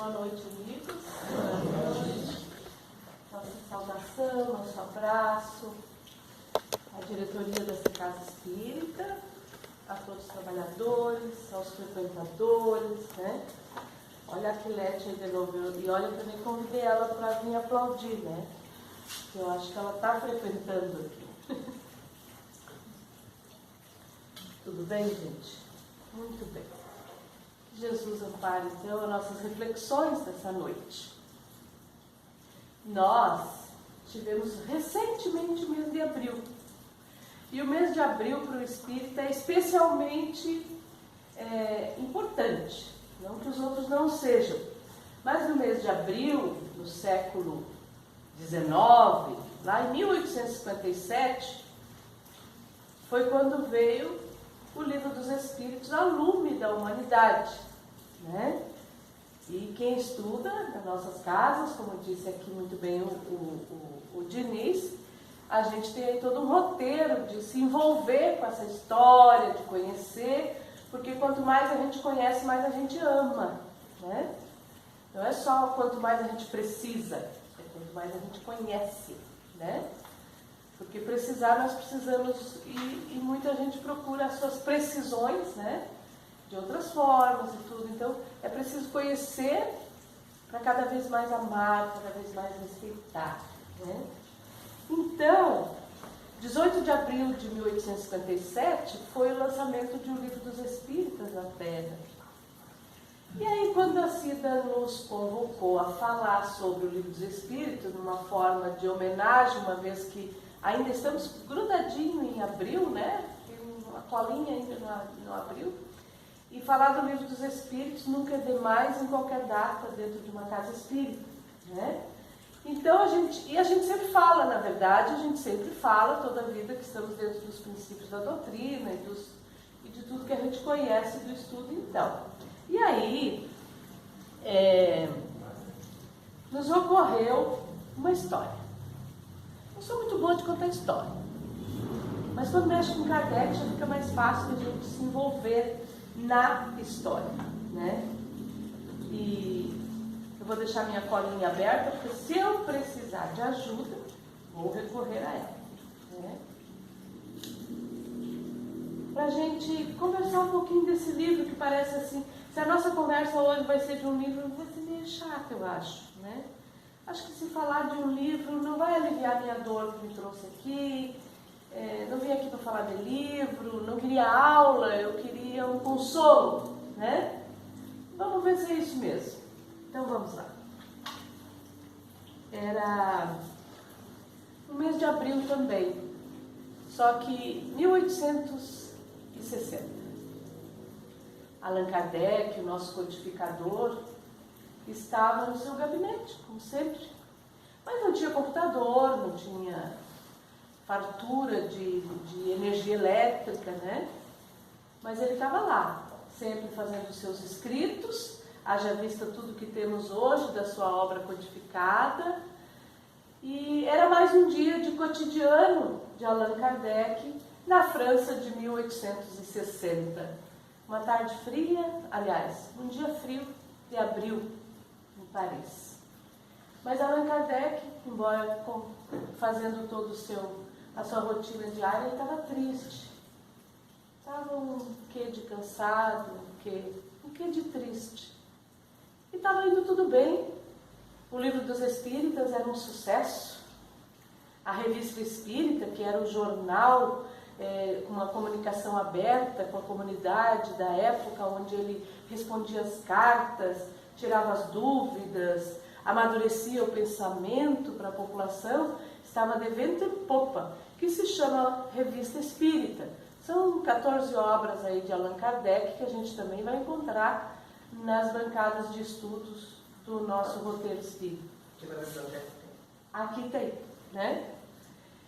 Boa noite, amigos. Boa noite. Nossa saudação, nosso abraço à diretoria dessa Casa Espírita, a todos os trabalhadores, aos frequentadores, né? Olha a Quilete aí de novo, e olha, eu também convidei ela para vir aplaudir, né? Eu acho que ela está frequentando aqui. Tudo bem, gente? Muito bem. Jesus ampare, então, as nossas reflexões dessa noite. Nós tivemos recentemente o mês de abril. E o mês de abril para o espírita é especialmente importante. Não que os outros não sejam. Mas no mês de abril, no século XIX, lá em 1857, foi quando veio o Livro dos Espíritos ao lume da humanidade, né? E quem estuda nas nossas casas, como disse aqui muito bem o Diniz, a gente tem aí todo um roteiro de se envolver com essa história, de conhecer, porque quanto mais a gente conhece, mais a gente ama, né? Não é só quanto mais a gente precisa, é quanto mais a gente conhece, né? Porque precisar, nós precisamos, e muita gente procura as suas precisões, né? De outras formas e tudo. Então, é preciso conhecer para cada vez mais amar, cada vez mais respeitar, né? Então, 18 de abril de 1857 foi o lançamento de O Livro dos Espíritas na Terra. E aí, quando a Cida nos convocou a falar sobre o Livro dos Espíritos, numa forma de homenagem, uma vez que ainda estamos grudadinho em abril, né? Tem uma colinha ainda no abril. E falar do Livro dos Espíritos nunca é demais em qualquer data dentro de uma casa espírita, né? Então a gente sempre fala, na verdade, a gente sempre fala toda a vida que estamos dentro dos princípios da doutrina e de tudo que a gente conhece do estudo, então. E aí, nos ocorreu uma história. Não sou muito boa de contar história, mas quando mexe com Kardec já fica mais fácil de a gente se envolver na história, né? E eu vou deixar minha colinha aberta, porque se eu precisar de ajuda, vou recorrer a ela, né? Para a gente conversar um pouquinho desse livro que parece assim, se a nossa conversa hoje vai ser de um livro, vai ser meio chato, eu acho, né? Acho que se falar de um livro não vai aliviar a minha dor que me trouxe aqui. Não vim aqui para falar de livro, não queria aula, eu queria um consolo, né? Vamos ver se é isso mesmo. Então vamos lá. Era no mês de abril também, só que 1860. Allan Kardec, o nosso codificador, estava no seu gabinete, como sempre. Mas não tinha computador, não tinha fartura de energia elétrica, né? Mas ele estava lá, sempre fazendo os seus escritos, haja vista tudo que temos hoje da sua obra codificada. E era mais um dia de cotidiano de Allan Kardec na França de 1860. Uma tarde fria, aliás, um dia frio de abril, em Paris. Mas Allan Kardec, embora fazendo todo a sua rotina diária, ele estava triste. Estava um quê de cansado, um quê de triste. E estava indo tudo bem. O Livro dos Espíritas era um sucesso. A Revista Espírita, que era um jornal com uma comunicação aberta com a comunidade da época, onde ele respondia as cartas, tirava as dúvidas, amadurecia o pensamento para a população, estava de vento em popa, que se chama Revista Espírita. São 14 obras aí de Allan Kardec que a gente também vai encontrar nas bancadas de estudos do nosso roteiro espírita. Aqui tem, né?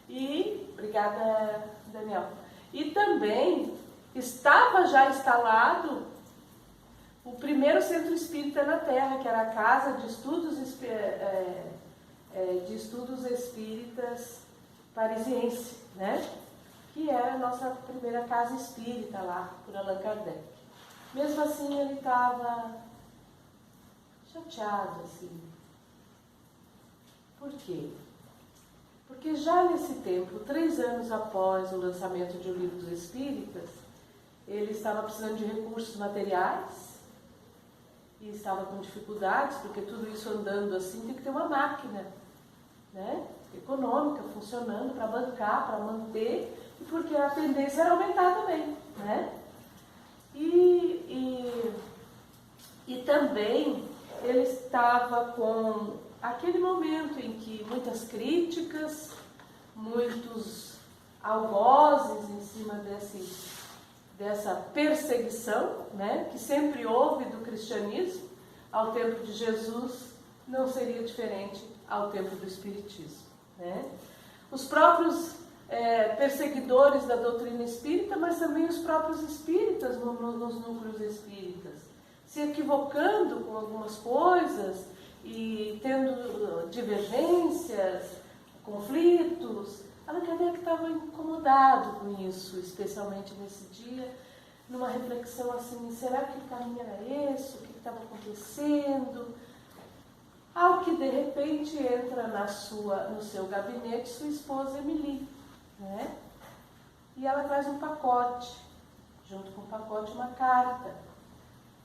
E, obrigada, Daniel. E também estava já instalado o primeiro centro espírita na Terra, que era a Casa de Estudos Espíritas Parisiense, né? Que era a nossa primeira casa espírita lá, por Allan Kardec. Mesmo assim, ele estava já chateado, assim. Por quê? Porque já nesse tempo, 3 anos após o lançamento de O Livro dos Espíritas, ele estava precisando de recursos materiais e estava com dificuldades, porque tudo isso andando assim tem que ter uma máquina, né, econômica funcionando para bancar, para manter, e porque a tendência era aumentar também, né? E também ele estava com aquele momento em que muitas críticas, muitos algozes em cima dessa perseguição, né, que sempre houve do cristianismo. Ao tempo de Jesus não seria diferente ao tempo do Espiritismo, né? Os próprios perseguidores da doutrina espírita, mas também os próprios espíritas nos núcleos espíritas, se equivocando com algumas coisas e tendo divergências, conflitos. Allan Kardec estava incomodado com isso, especialmente nesse dia, numa reflexão assim, será que o caminho era esse? O que estava acontecendo? Ao que de repente entra no seu gabinete sua esposa Emily, né? E ela traz um pacote, junto com o pacote uma carta,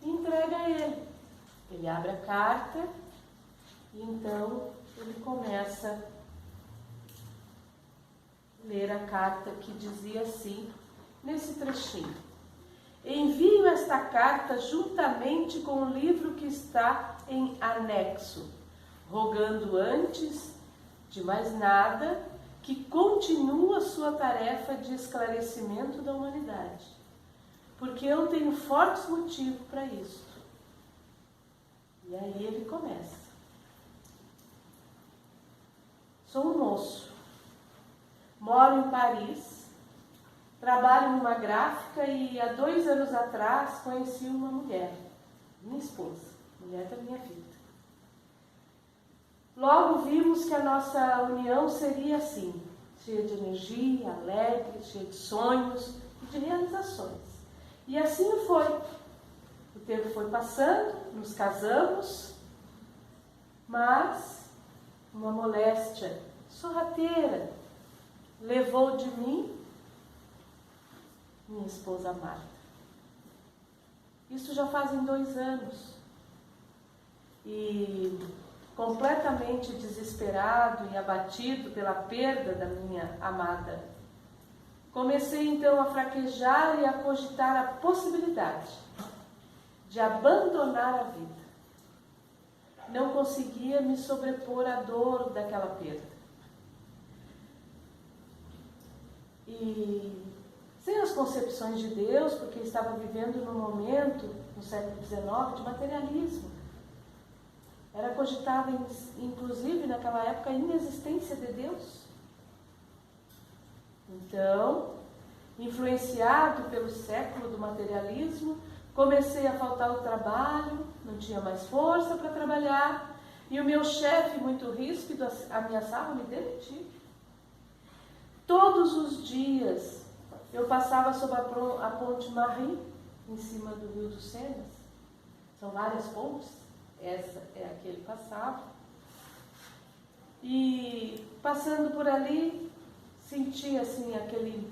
e entrega a ele. Ele abre a carta e então ele começa a ler a carta, que dizia assim, nesse trechinho: envio esta carta juntamente com o livro que está em anexo, rogando antes de mais nada que continue a sua tarefa de esclarecimento da humanidade, porque eu tenho fortes motivos para isso. E aí ele começa. Sou um moço, moro em Paris, trabalho numa gráfica e há 2 anos atrás conheci uma mulher, minha esposa, mulher da minha vida. Logo vimos que a nossa união seria assim, cheia de energia, alegre, cheia de sonhos e de realizações. E assim foi. O tempo foi passando, nos casamos, mas uma moléstia sorrateira levou de mim minha esposa Marta. Isso já fazem 2 anos. E completamente desesperado e abatido pela perda da minha amada, comecei então a fraquejar e a cogitar a possibilidade de abandonar a vida. Não conseguia me sobrepor à dor daquela perda. E sem as concepções de Deus, porque estava vivendo num momento, no século XIX, de materialismo. Era cogitada, inclusive, naquela época, a inexistência de Deus. Então, influenciado pelo século do materialismo, comecei a faltar o trabalho, não tinha mais força para trabalhar, e o meu chefe, muito ríspido, ameaçava me demitir. Todos os dias eu passava sob a ponte Marie, em cima do Rio dos Senas. São várias pontes. Essa é a que ele passava. E passando por ali, sentia assim aquele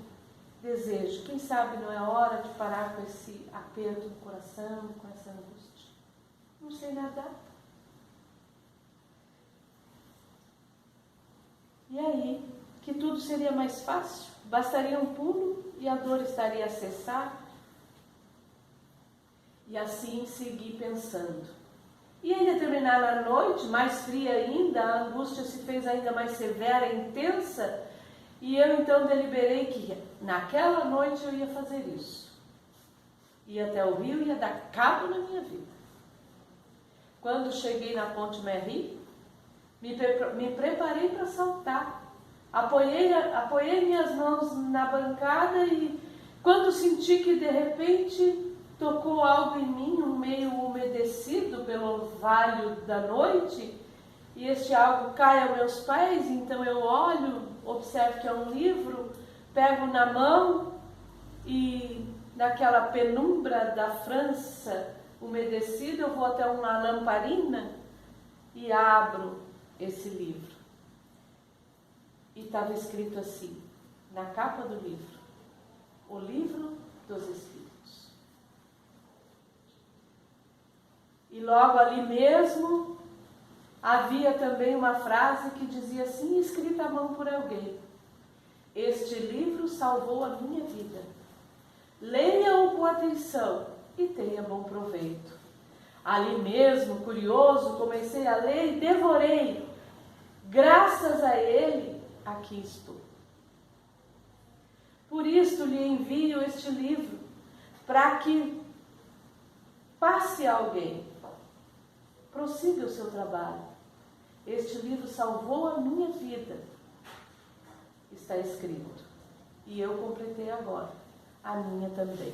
desejo. Quem sabe não é hora de parar com esse aperto no coração, com essa angústia. Não sei nadar. E aí, que tudo seria mais fácil, bastaria um pulo e a dor estaria a cessar. E assim segui pensando. E em determinada noite, mais fria ainda, a angústia se fez ainda mais severa e intensa, e eu então deliberei que naquela noite eu ia fazer isso. Ia até o rio e ia dar cabo na minha vida. Quando cheguei na ponte Marie, me preparei para saltar. Apoiei minhas mãos na bancada e quando senti que de repente tocou algo em mim, um meio umedecido pelo orvalho da noite, e este algo cai aos meus pés, então eu olho, observo que é um livro, pego na mão e naquela penumbra da França umedecida, eu vou até uma lamparina e abro esse livro. E estava escrito assim, na capa do livro: O Livro dos Espíritos. E logo ali mesmo havia também uma frase que dizia assim, escrita à mão por alguém: Este livro salvou a minha vida. Leia-o com atenção e tenha bom proveito. Ali mesmo, curioso, comecei a ler e devorei. Graças a ele, aqui estou. Por isto lhe envio este livro, para que passe a alguém. Prossiga o seu trabalho. Este livro salvou a minha vida. Está escrito. E eu completei agora. A minha também.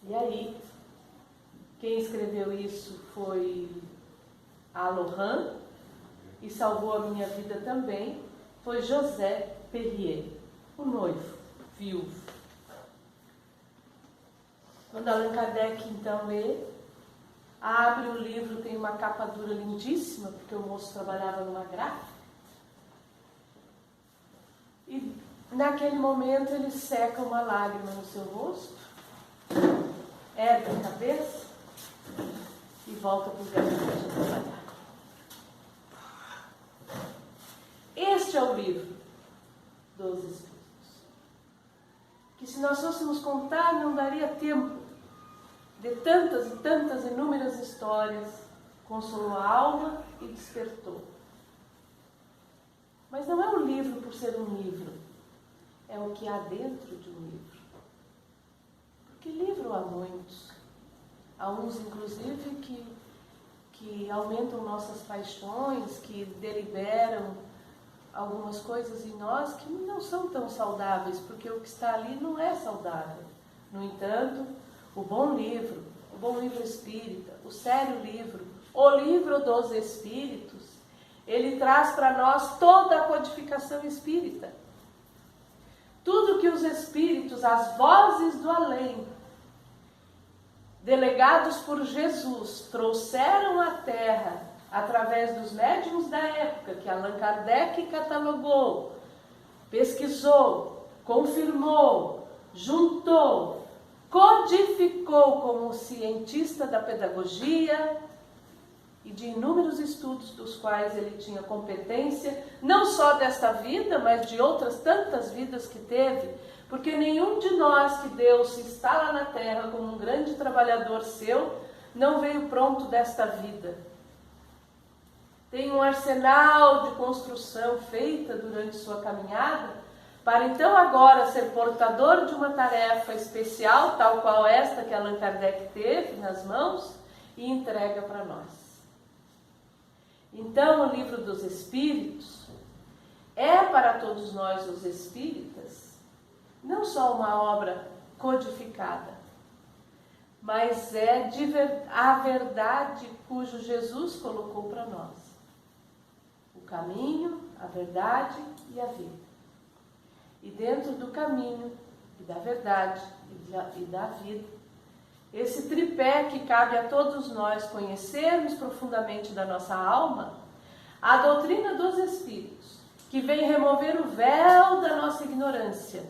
E aí, quem escreveu isso foi a Lohan, e salvou a minha vida também, foi José Perrier, o noivo, viúvo. Quando Allan Kardec então lê, abre o livro, tem uma capa dura lindíssima, porque o moço trabalhava numa gráfica, e naquele momento ele seca uma lágrima no seu rosto, ergue a cabeça e volta para o gabinete de trabalhar. Este é o livro dos Espíritos, que se nós fôssemos contar não daria tempo de tantas e tantas inúmeras histórias. Consolou a alma e despertou. Mas não é o livro por ser um livro, é o que há dentro de um livro. Porque livro há muitos. Há uns, inclusive, que aumentam nossas paixões, que deliberam algumas coisas em nós que não são tão saudáveis, porque o que está ali não é saudável. No entanto, o bom livro espírita, o sério livro, o livro dos Espíritos, ele traz para nós toda a codificação espírita. Tudo que os Espíritos, as vozes do além, delegados por Jesus, trouxeram à Terra, através dos médiuns da época, que Allan Kardec catalogou, pesquisou, confirmou, juntou, codificou como cientista da pedagogia e de inúmeros estudos dos quais ele tinha competência, não só desta vida, mas de outras tantas vidas que teve, porque nenhum de nós que Deus instala na Terra como um grande trabalhador seu, não veio pronto desta vida. Tem um arsenal de construção feita durante sua caminhada, para então agora ser portador de uma tarefa especial, tal qual esta que Allan Kardec teve nas mãos, e entrega para nós. Então o Livro dos Espíritos é para todos nós os espíritas, não só uma obra codificada, mas é a verdade cujo Jesus colocou para nós. O caminho, a verdade e a vida. E dentro do caminho, e da verdade, e da vida, esse tripé que cabe a todos nós conhecermos profundamente da nossa alma, a doutrina dos Espíritos, que vem remover o véu da nossa ignorância.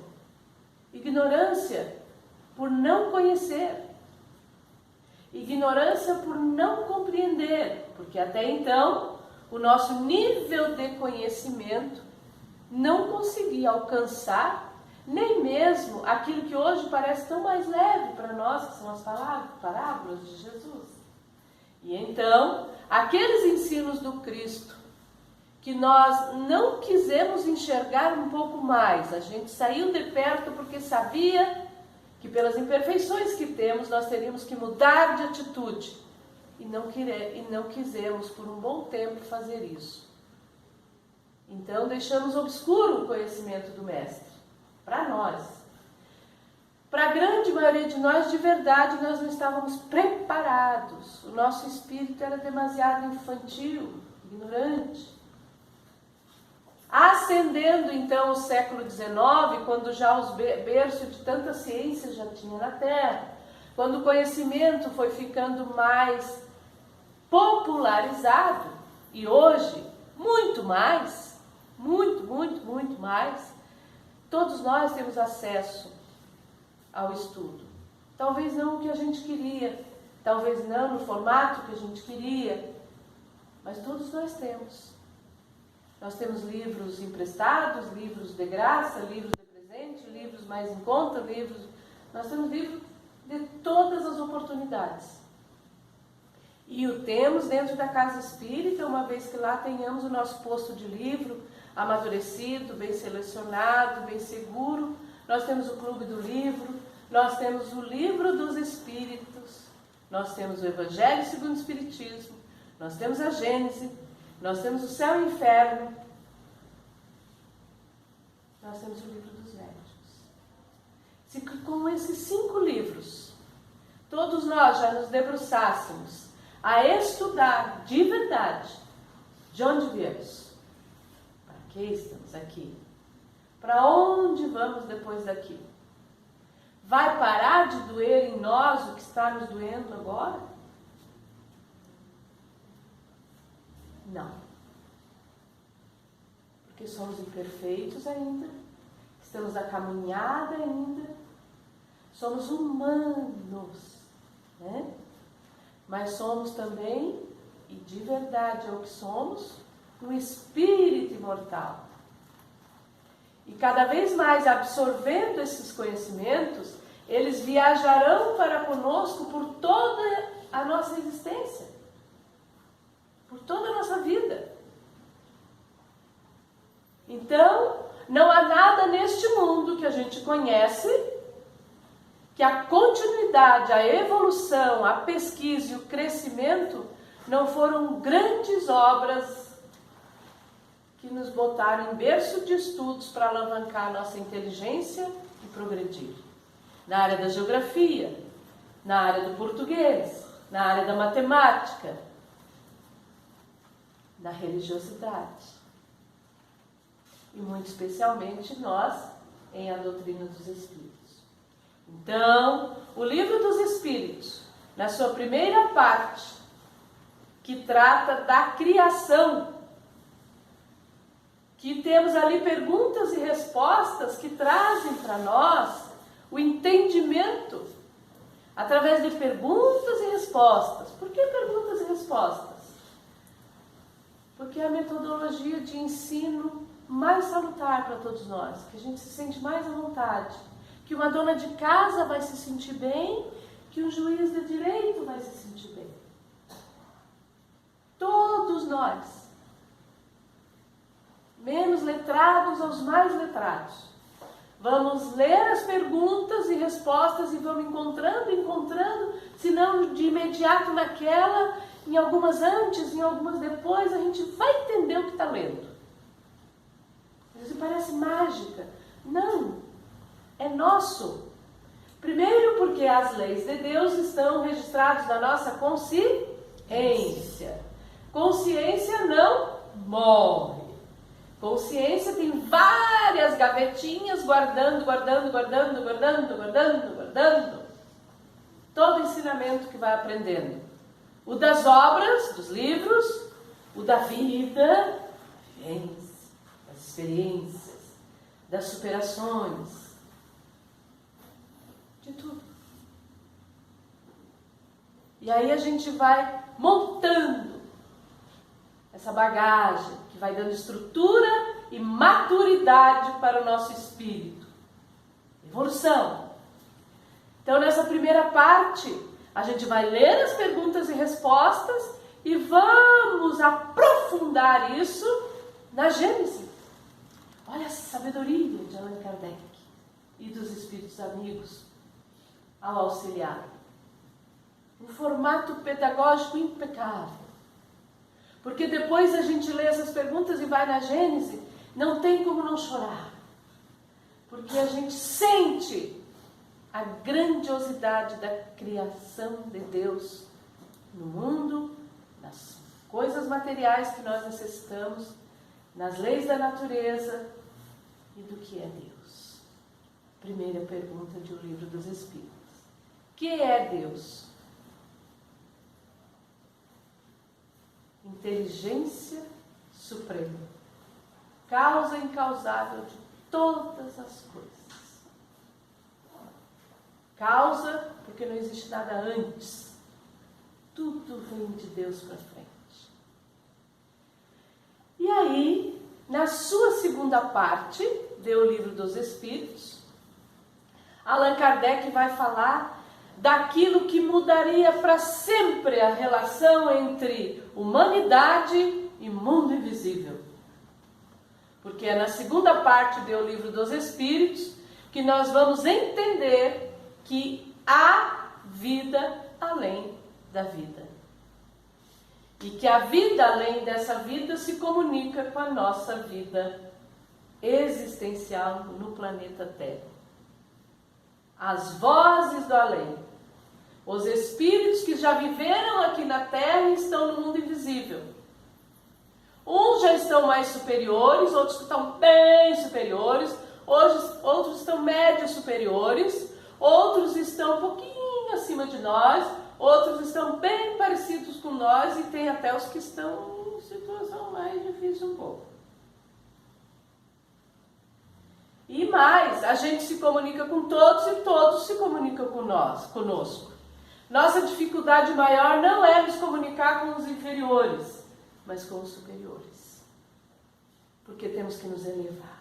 Ignorância por não conhecer. Ignorância por não compreender, porque até então o nosso nível de conhecimento não conseguia alcançar nem mesmo aquilo que hoje parece tão mais leve para nós, que são as parábolas de Jesus. E então, aqueles ensinos do Cristo que nós não quisemos enxergar um pouco mais, a gente saiu de perto porque sabia que pelas imperfeições que temos nós teríamos que mudar de atitude, e não quisemos por um bom tempo fazer isso. Então deixamos obscuro o conhecimento do Mestre, para nós. Para a grande maioria de nós, de verdade, nós não estávamos preparados. O nosso espírito era demasiado infantil, ignorante. Ascendendo então o século XIX, quando já os berços de tanta ciência já tinha na Terra, quando o conhecimento foi ficando mais popularizado, e hoje muito mais, muito mais, todos nós temos acesso ao estudo. Talvez não o que a gente queria, talvez não no formato que a gente queria, mas todos nós temos. Nós temos livros emprestados, livros de graça, livros de presente, livros mais em conta, nós temos livros de todas as oportunidades. E o temos dentro da casa espírita, uma vez que lá tenhamos o nosso posto de livro amadurecido, bem selecionado, bem seguro. Nós temos o Clube do Livro, nós temos o Livro dos Espíritos, nós temos o Evangelho segundo o Espiritismo, nós temos a Gênese, nós temos o Céu e o Inferno, nós temos o Livro dos Médiuns. Se com esses 5 livros, todos nós já nos debruçássemos a estudar de verdade de onde viemos, para que estamos aqui, para onde vamos depois daqui, vai parar de doer em nós o que está nos doendo agora? Não. Porque somos imperfeitos ainda, estamos na caminhada ainda, somos humanos, né? Mas somos também, e de verdade é o que somos, um espírito imortal. E cada vez mais absorvendo esses conhecimentos, eles viajarão para conosco por toda a nossa existência, por toda a nossa vida. Então, não há nada neste mundo que a gente conhece que a continuidade, a evolução, a pesquisa e o crescimento não foram grandes obras que nos botaram em berço de estudos para alavancar a nossa inteligência e progredir. Na área da geografia, na área do português, na área da matemática, da religiosidade. E muito especialmente nós, em A Doutrina dos Espíritos. Então, o Livro dos Espíritos, na sua primeira parte, que trata da criação, que temos ali perguntas e respostas que trazem para nós o entendimento através de perguntas e respostas. Por que perguntas e respostas? Porque é a metodologia de ensino mais salutar para todos nós, que a gente se sente mais à vontade, que uma dona de casa vai se sentir bem, que um juiz de direito vai se sentir bem. Todos nós, menos letrados aos mais letrados, vamos ler as perguntas e respostas e vamos encontrando, se não de imediato naquela, em algumas antes, em algumas depois, a gente vai entender o que está lendo. Isso parece mágica. Não, é nosso. Primeiro porque as leis de Deus estão registradas na nossa consciência. Consciência não morre. Consciência tem várias gavetinhas guardando todo o ensinamento que vai aprendendo. O das obras, dos livros, o da vida, das experiências, das superações, de tudo. E aí a gente vai montando essa bagagem que vai dando estrutura e maturidade para o nosso espírito. Evolução. Então, nessa primeira parte, a gente vai ler as perguntas e respostas e vamos aprofundar isso na Gênese. Olha a sabedoria de Allan Kardec e dos espíritos amigos ao auxiliar. Um formato pedagógico impecável. Porque depois a gente lê essas perguntas e vai na Gênese, não tem como não chorar. Porque a gente sente a grandiosidade da criação de Deus no mundo, nas coisas materiais que nós necessitamos, nas leis da natureza e do que é Deus. Primeira pergunta de O Livro dos Espíritos. O que é Deus? inteligência suprema, causa incausável de todas as coisas. Causa porque não existe nada antes. Tudo vem de Deus para frente. E aí, na sua segunda parte, do Livro dos Espíritos, Allan Kardec vai falar daquilo que mudaria para sempre a relação entre humanidade e mundo invisível. Porque é na segunda parte do Livro dos Espíritos que nós vamos entender que há vida além da vida. E que a vida além dessa vida se comunica com a nossa vida existencial no planeta Terra. As vozes do além, os espíritos que já viveram aqui na Terra e estão no mundo invisível. Uns já estão mais superiores, outros estão bem superiores, outros estão médios superiores, outros estão um pouquinho acima de nós, outros estão bem parecidos com nós e tem até os que estão em situação mais difícil um pouco. E mais, a gente se comunica com todos e todos se comunicam conosco. Nossa dificuldade maior não é nos comunicar com os inferiores, mas com os superiores. Porque temos que nos elevar.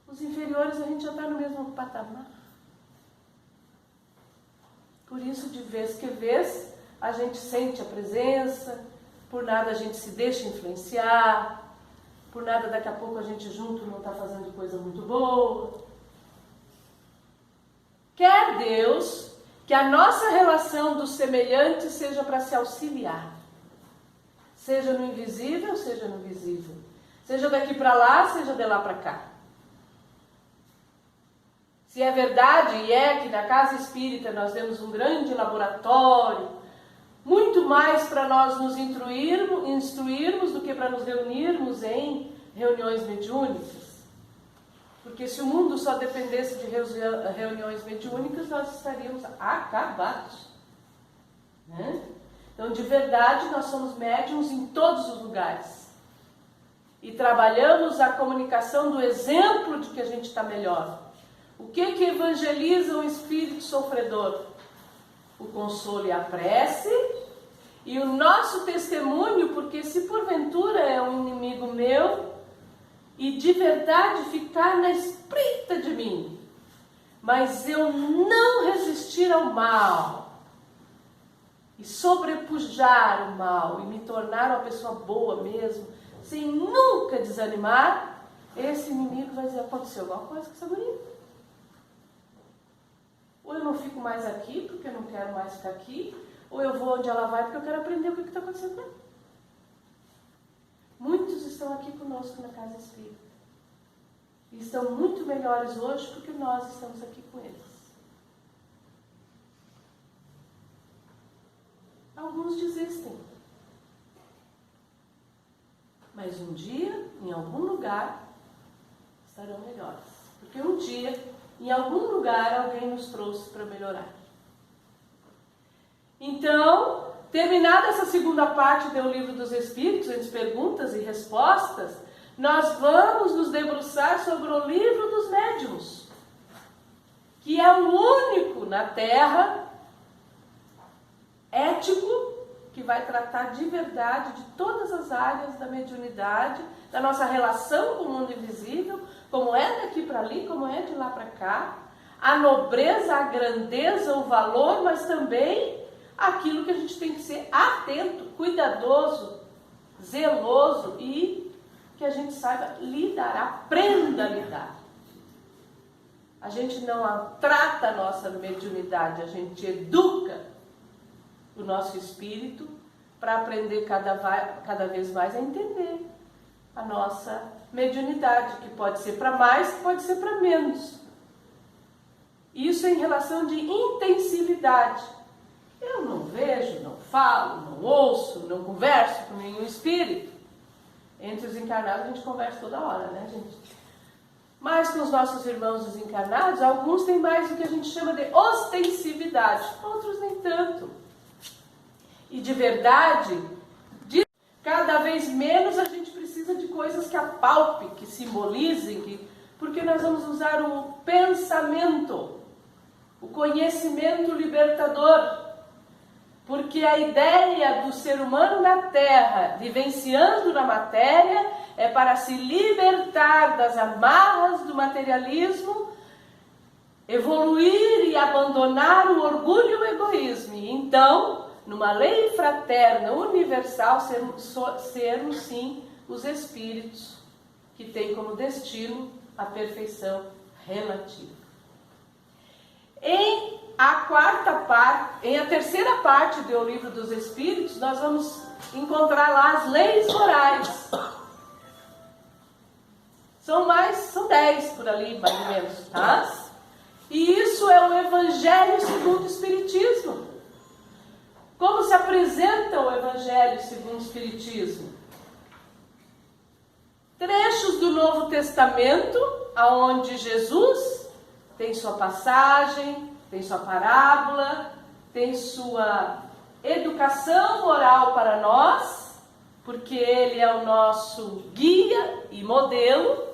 Os inferiores a gente já está no mesmo patamar. Por isso, de vez que vez, a gente sente a presença, por nada a gente se deixa influenciar, por nada daqui a pouco a gente junto não está fazendo coisa muito boa. Quer Deus que a nossa relação dos semelhantes seja para se auxiliar. Seja no invisível, seja no visível. Seja daqui para lá, seja de lá para cá. Se é verdade, e é que na casa espírita nós temos um grande laboratório, muito mais para nós nos instruirmos do que para nos reunirmos em reuniões mediúnicas. Porque se o mundo só dependesse de reuniões mediúnicas, nós estaríamos acabados. Né? Então, de verdade, nós somos médiums em todos os lugares. E trabalhamos a comunicação do exemplo de que a gente está melhor. O que evangeliza um espírito sofredor? O consolo e a prece e o nosso testemunho, porque se porventura é um inimigo meu e de verdade ficar na espreita de mim, mas eu não resistir ao mal e sobrepujar o mal e me tornar uma pessoa boa mesmo, sem nunca desanimar, esse inimigo vai dizer: aconteceu alguma coisa com essa guria. Ou eu não fico mais aqui porque eu não quero mais ficar aqui, ou eu vou onde ela vai porque eu quero aprender o que está acontecendo com ela. Muitos estão aqui conosco na casa espírita. E estão muito melhores hoje porque nós estamos aqui com eles. Alguns desistem. Mas um dia, em algum lugar, estarão melhores. Porque um dia, em algum lugar, alguém nos trouxe para melhorar. Então, terminada essa segunda parte do Livro dos Espíritos, entre perguntas e respostas, nós vamos nos debruçar sobre o Livro dos Médiuns, que é o único na Terra ético que vai tratar de verdade de todas as áreas da mediunidade, da nossa relação com o mundo invisível, como é daqui para ali, como é de lá para cá, a nobreza, a grandeza, o valor, mas também aquilo que a gente tem que ser atento, cuidadoso, zeloso e que a gente saiba lidar, aprenda a lidar. A gente não trata a nossa mediunidade, a gente educa o nosso espírito para aprender cada vez mais a entender a nossa mediunidade, que pode ser para mais, que pode ser para menos. Isso em relação de intensividade. Eu não vejo, não falo, não ouço, não converso com nenhum espírito. Entre os encarnados a gente conversa toda hora, né, gente? Mas com os nossos irmãos desencarnados, alguns têm mais o que a gente chama de ostensividade, outros nem tanto. e de verdade, cada vez menos a gente precisa de coisas que apalpem, que simbolizem, porque nós vamos usar o pensamento, o conhecimento libertador. Porque a ideia do ser humano na Terra, vivenciando na matéria, é para se libertar das amarras do materialismo, evoluir e abandonar o orgulho e o egoísmo. Então, numa lei fraterna, universal, sermos sim os espíritos que têm como destino a perfeição relativa. Em a terceira parte do Livro dos Espíritos, nós vamos encontrar lá as leis morais. São 10 por ali, mais ou menos, tá? E isso é o Evangelho segundo o Espiritismo. Como se apresenta o Evangelho segundo o Espiritismo? Trechos do Novo Testamento, aonde Jesus tem sua passagem, tem sua parábola, tem sua educação moral para nós, porque ele é o nosso guia e modelo.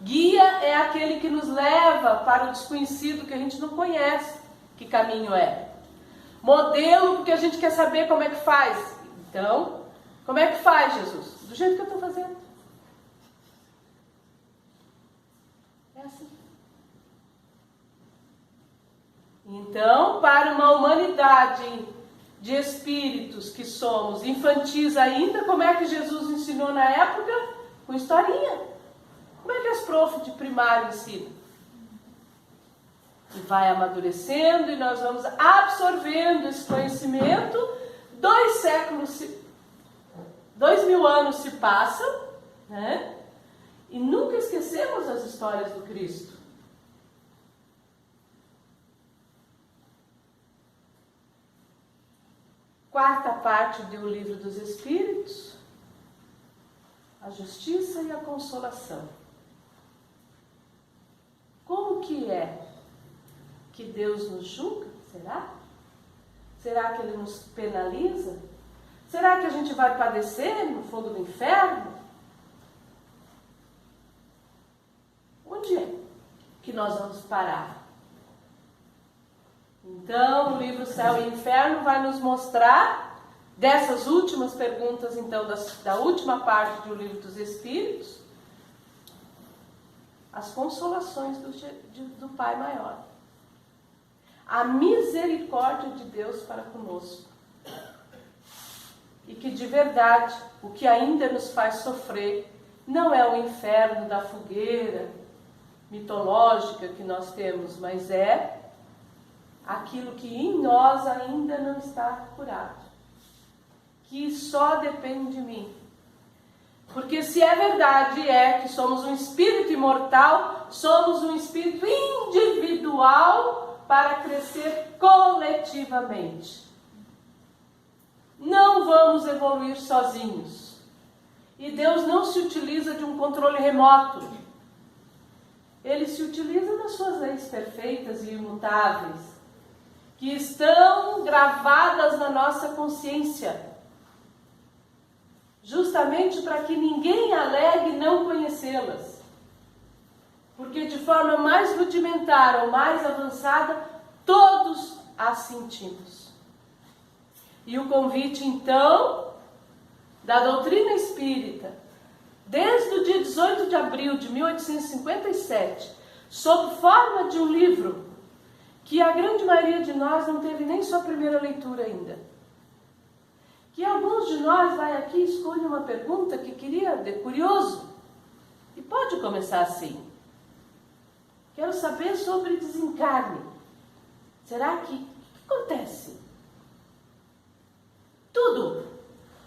Guia é aquele que nos leva para o desconhecido que a gente não conhece, que caminho é. Modelo, porque a gente quer saber como é que faz. Então, como é que faz, Jesus? Do jeito que eu estou fazendo. É assim. Então, para uma humanidade de espíritos que somos infantis ainda, como é que Jesus ensinou na época? Com historinha. Como é que as profs de primário ensinam? E vai amadurecendo e nós vamos absorvendo esse conhecimento. 2000 anos se passam, né? E nunca esquecemos as histórias do Cristo. Quarta parte do Livro dos Espíritos, a justiça e a consolação. Como que é que Deus nos julga? Será? Será que Ele nos penaliza? Será que a gente vai padecer no fundo do inferno? Onde é que nós vamos parar? Então, o livro Céu e Inferno vai nos mostrar, dessas últimas perguntas, então, da última parte do Livro dos Espíritos, as consolações do Pai Maior. A misericórdia de Deus para conosco. E que, de verdade, o que ainda nos faz sofrer não é o inferno da fogueira mitológica que nós temos, mas é aquilo que em nós ainda não está curado, que só depende de mim. Porque se é verdade que somos um espírito imortal, somos um espírito individual para crescer coletivamente. Não vamos evoluir sozinhos. E Deus não se utiliza de um controle remoto. Ele se utiliza das suas leis perfeitas e imutáveis, que estão gravadas na nossa consciência, justamente para que ninguém alegue não conhecê-las, porque de forma mais rudimentar ou mais avançada, todos as sentimos. E o convite, então, da doutrina espírita, desde o dia 18 de abril de 1857, sob forma de um livro, que a grande maioria de nós não teve nem sua primeira leitura ainda. Que alguns de nós vai aqui e escolhe uma pergunta que queria, de curioso, e pode começar assim. Quero saber sobre desencarne. Será que o que acontece? Tudo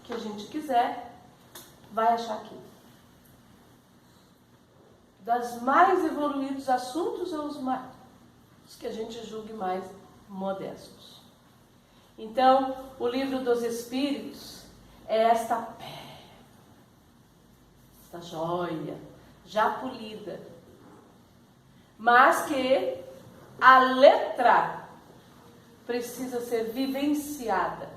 que a gente quiser vai achar aqui. Das mais evoluídos assuntos aos mais que a gente julgue mais modestos. Então, o Livro dos Espíritos é esta joia, já polida, mas que a letra precisa ser vivenciada.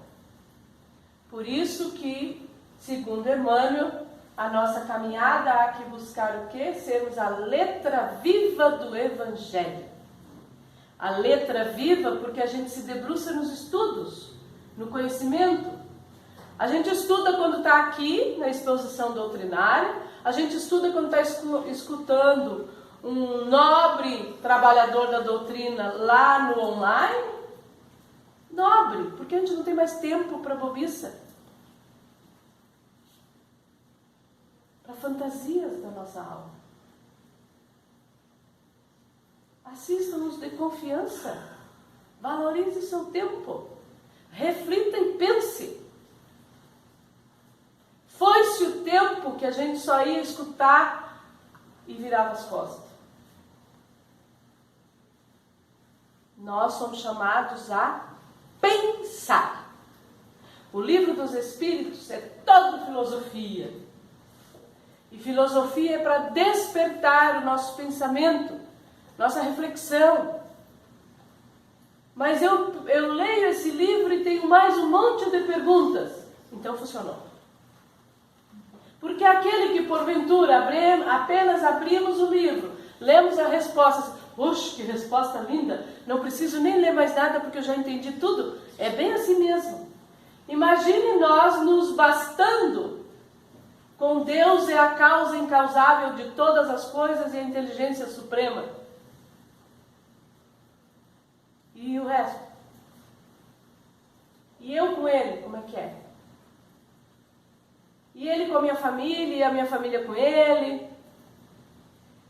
Por isso que, segundo Emmanuel, a nossa caminhada há que buscar o quê? Sermos a letra viva do Evangelho. A letra viva porque a gente se debruça nos estudos, no conhecimento. A gente estuda quando está aqui na exposição doutrinária, a gente estuda quando está escutando um nobre trabalhador da doutrina lá no online. Nobre, porque a gente não tem mais tempo para bobiça, para fantasias da nossa alma. Assista-nos de confiança, valorize seu tempo, reflita e pense. Foi-se o tempo que a gente só ia escutar e virava as costas. Nós somos chamados a pensar. O Livro dos Espíritos é toda filosofia. E filosofia é para despertar o nosso pensamento, nossa reflexão. Mas eu leio esse livro e tenho mais um monte de perguntas. Então funcionou. Porque aquele que porventura apenas abrimos o livro, lemos a resposta, puxa, que resposta linda, não preciso nem ler mais nada porque eu já entendi tudo. É bem assim mesmo. Imagine nós nos bastando com Deus é a causa incausável de todas as coisas e a inteligência suprema. E o resto? E eu com ele, como é que é? E ele com a minha família, e a minha família com ele.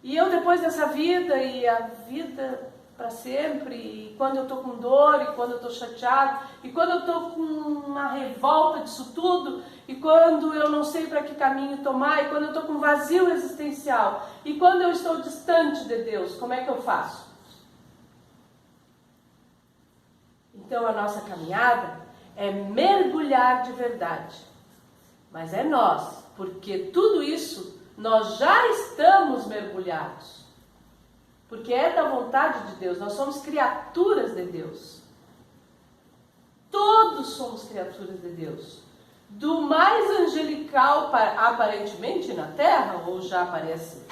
E eu depois dessa vida, e a vida para sempre, e quando eu estou com dor, e quando eu estou chateado, e quando eu estou com uma revolta disso tudo, e quando eu não sei para que caminho tomar, e quando eu estou com vazio existencial, e quando eu estou distante de Deus, como é que eu faço? Então a nossa caminhada é mergulhar de verdade. Mas é nós, porque tudo isso nós já estamos mergulhados. Porque é da vontade de Deus, nós somos criaturas de Deus. Todos somos criaturas de Deus. Do mais angelical, aparentemente, na Terra, ou já parece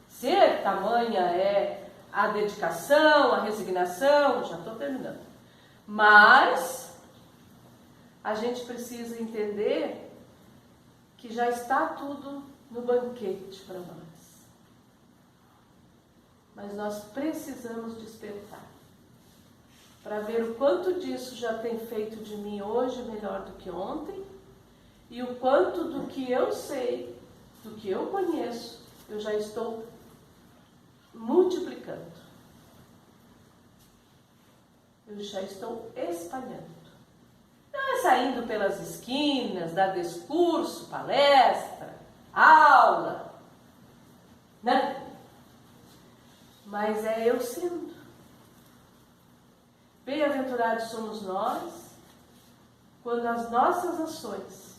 ser, tamanha é a dedicação, a resignação, já estou terminando. Mas a gente precisa entender que já está tudo no banquete para nós. Mas nós precisamos despertar para ver o quanto disso já tem feito de mim hoje melhor do que ontem e o quanto do que eu sei, do que eu conheço, eu já estou multiplicando. Eu já estou espalhando. Não é saindo pelas esquinas, dar discurso, palestra, aula, né? Mas é eu sendo. Bem-aventurados somos nós quando as nossas ações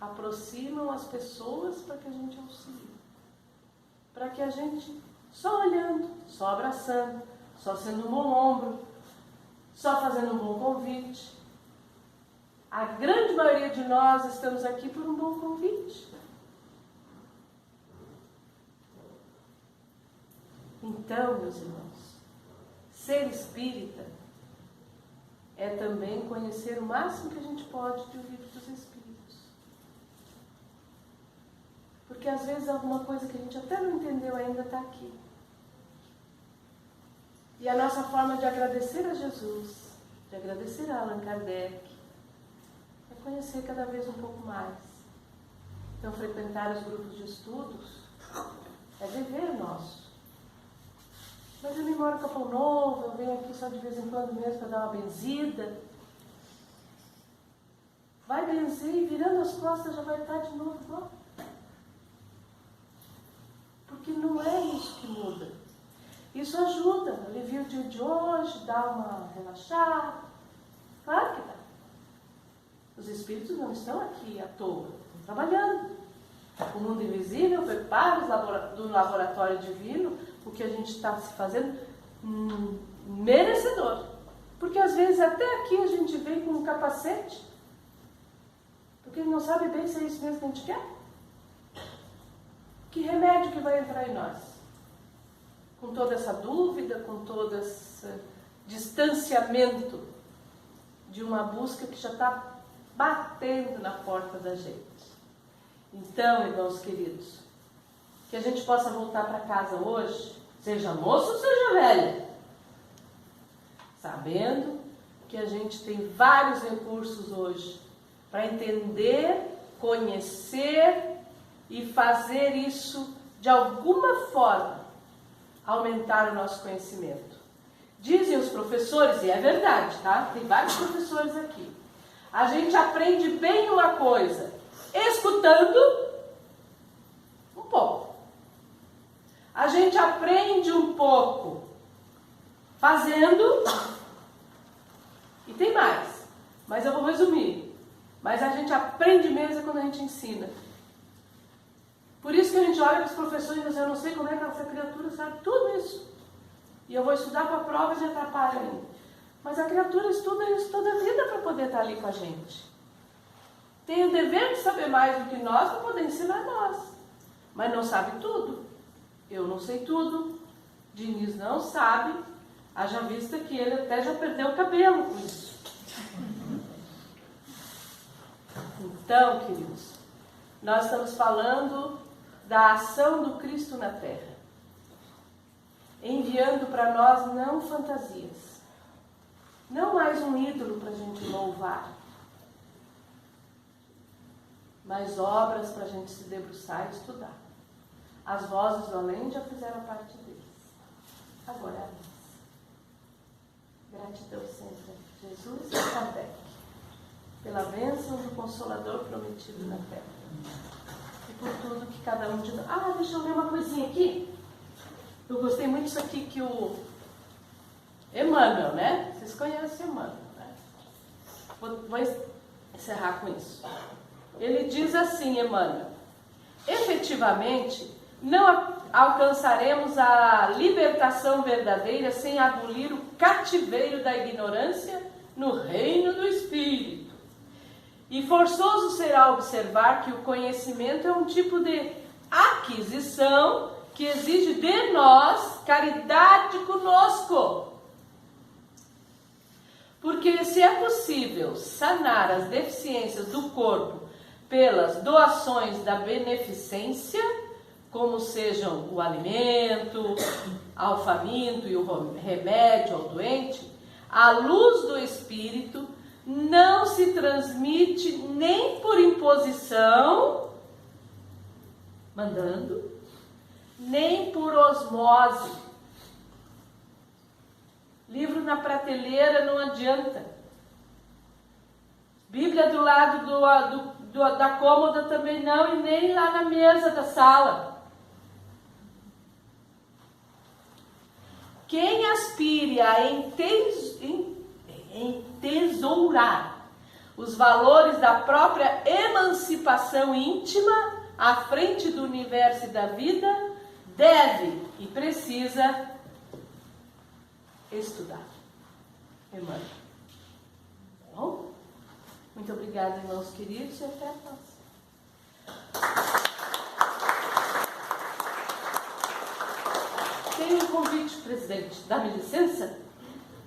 aproximam as pessoas para que a gente auxilie. Para que a gente, só olhando, só abraçando, só sendo um bom ombro, só fazendo um bom convite. A grande maioria de nós estamos aqui por um bom convite. Então, meus irmãos, ser espírita é também conhecer o máximo que a gente pode de O Livro dos Espíritos. Porque às vezes alguma coisa que a gente até não entendeu ainda está aqui. E a nossa forma de agradecer a Jesus, de agradecer a Allan Kardec, é conhecer cada vez um pouco mais. Então, frequentar os grupos de estudos é dever nosso. Mas eu nem moro em Capão Novo, eu venho aqui só de vez em quando mesmo para dar uma benzida. Vai benzer e virando as costas já vai estar de novo igual. Porque não é isso que muda. Isso ajuda, alivia o dia de hoje, dá uma relaxada. Claro que dá. Os espíritos não estão aqui à toa, estão trabalhando. O mundo invisível prepara do laboratório divino o que a gente está se fazendo merecedor. Porque às vezes até aqui a gente vem com um capacete Porque ele não sabe bem se é isso mesmo que a gente quer. Que remédio que vai entrar em nós? Com toda essa dúvida, com todo esse distanciamento de uma busca que já está batendo na porta da gente. Então, irmãos queridos, que a gente possa voltar para casa hoje, seja moço ou seja velho, sabendo que a gente tem vários recursos hoje para entender, conhecer e fazer isso de alguma forma aumentar o nosso conhecimento. Dizem os professores, e é verdade, tá? Tem vários professores aqui. A gente aprende bem uma coisa escutando um pouco. A gente aprende um pouco fazendo e tem mais. Mas eu vou resumir. Mas a gente aprende mesmo quando a gente ensina. Por isso que a gente olha para os professores e diz, eu não sei como é que essa criatura sabe tudo isso. E eu vou estudar para a prova e já atrapalha ainda. Mas a criatura estuda isso toda a vida para poder estar ali com a gente. Tem o dever de saber mais do que nós para poder ensinar nós. Mas não sabe tudo. Eu não sei tudo. Diniz não sabe. Haja vista que ele até já perdeu o cabelo com isso. Então, queridos, nós estamos falando da ação do Cristo na Terra, enviando para nós não fantasias, não mais um ídolo para a gente louvar, mas obras para a gente se debruçar e estudar. As vozes do além já fizeram parte deles. Agora é a missa. Gratidão sempre a Jesus e a Kardec, pela bênção do Consolador prometido na terra. E por tudo que cada um de nós... Ah, deixa eu ler uma coisinha aqui. Eu gostei muito disso aqui que o Emmanuel, né? Vocês conhecem Emmanuel, né? Vou encerrar com isso. Ele diz assim, Emmanuel: efetivamente, não alcançaremos a libertação verdadeira sem abolir o cativeiro da ignorância no reino do Espírito. E forçoso será observar que o conhecimento é um tipo de aquisição que exige de nós caridade conosco. Porque se é possível sanar as deficiências do corpo pelas doações da beneficência, como sejam o alimento ao faminto e o remédio ao doente, a luz do Espírito não se transmite nem por imposição, mandando, nem por osmose. Livro na prateleira não adianta. Bíblia do lado da cômoda também não, e nem lá na mesa da sala. Quem aspire a entesourar os valores da própria emancipação íntima à frente do universo e da vida, deve e precisa estudar. Emmanuel. Bom? Muito obrigada, irmãos queridos, e até a próxima. Tenho um convite, presidente. Dá-me licença?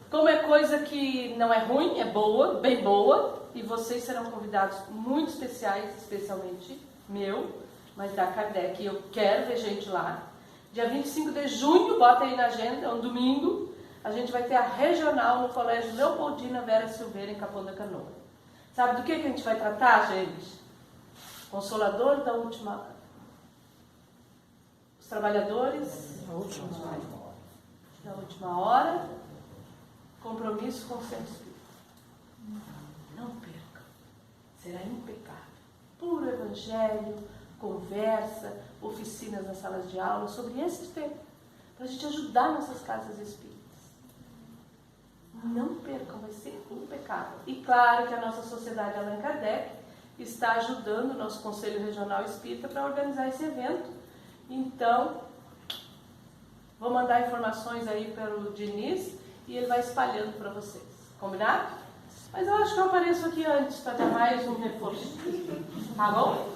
Como é coisa que não é ruim, é boa, bem boa, e vocês serão convidados muito especiais, especialmente meu, mas da Kardec. Eu quero ver gente lá. Dia 25 de junho, bota aí na agenda, é um domingo, a gente vai ter a regional no Colégio Leopoldina Vera Silveira, em Capão da Canoa. Sabe do que a gente vai tratar, gente? Consolador da última hora. Os trabalhadores da última hora, compromisso com o centro espírita. Não perca, será impecável. Puro evangelho, conversa, oficinas nas salas de aula sobre esse tema, para a gente ajudar nossas casas espíritas. Não percam, vai ser impecável. E claro que a nossa Sociedade Allan Kardec está ajudando o nosso Conselho Regional Espírita para organizar esse evento. Então, vou mandar informações aí pelo Diniz e ele vai espalhando para vocês. Combinado? Mas eu acho que eu apareço aqui antes para dar mais um reforço. Tá bom?